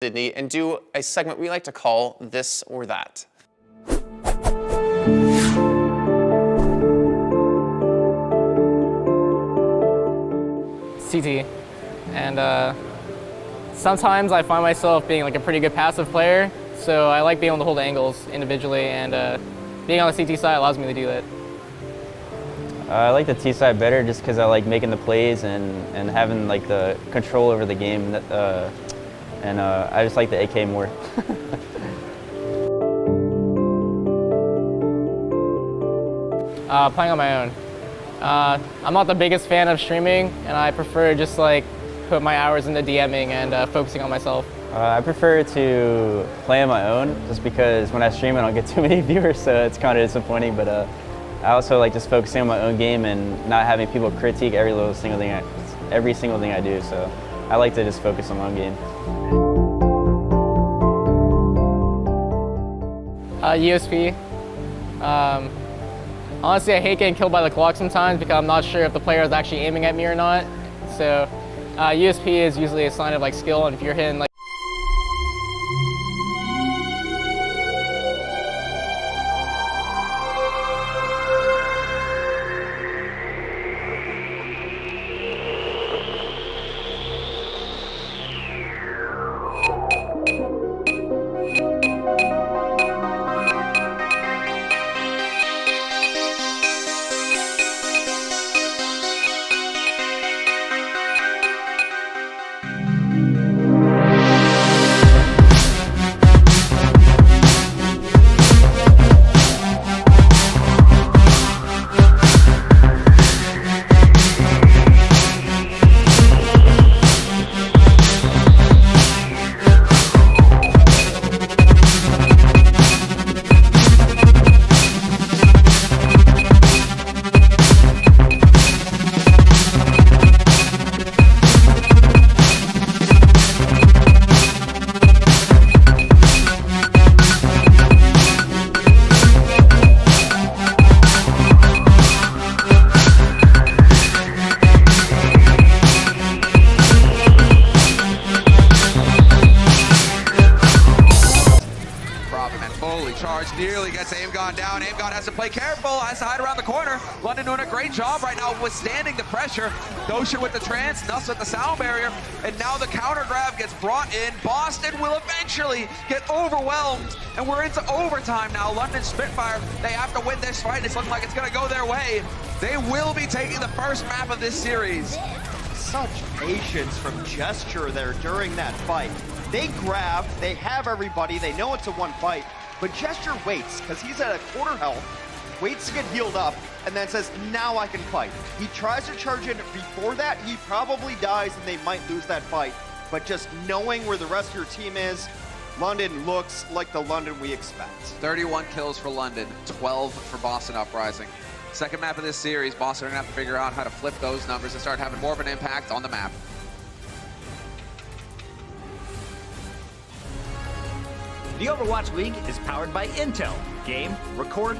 Sydney and do a segment we like to call This or That. CT, and sometimes I find myself being like a pretty good passive player, so I like being able to hold angles individually, and being on the CT side allows me to do that. I like the T side better just because I like making the plays and having like the control over the game, and I just like the AK more. Playing on my own. I'm not the biggest fan of streaming, and I prefer just like put my hours into DMing and focusing on myself. I prefer to play on my own just because when I stream I don't get too many viewers, so it's kind of disappointing, but I also like just focusing on my own game and not having people critique every single thing I do, so I like to just focus on my own game. USP. Honestly, I hate getting killed by the clock sometimes because I'm not sure if the player is actually aiming at me or not. So USP is usually a sign of like skill, and if you're hitting like charge, nearly gets aim gone down. Aim gone has to play careful, has to hide around the corner. London doing a great job right now withstanding the pressure. Notion with the trance, Nuss with the sound barrier, and now the counter grab gets brought in. Boston will eventually get overwhelmed, and we're into overtime now. London Spitfire, they have to win this fight. It's looking like it's gonna go their way. They will be taking the first map of this series. Such patience from Gesture there during that fight. They grab, they have everybody, they know it's a one fight, but Gesture waits, because he's at a quarter health, waits to get healed up, and then says, now I can fight. He tries to charge in before that, he probably dies and they might lose that fight. But just knowing where the rest of your team is, London looks like the London we expect. 31 kills for London, 12 for Boston Uprising. Second map of this series, Boston are gonna have to figure out how to flip those numbers and start having more of an impact on the map. The Overwatch League is powered by Intel. Game, record,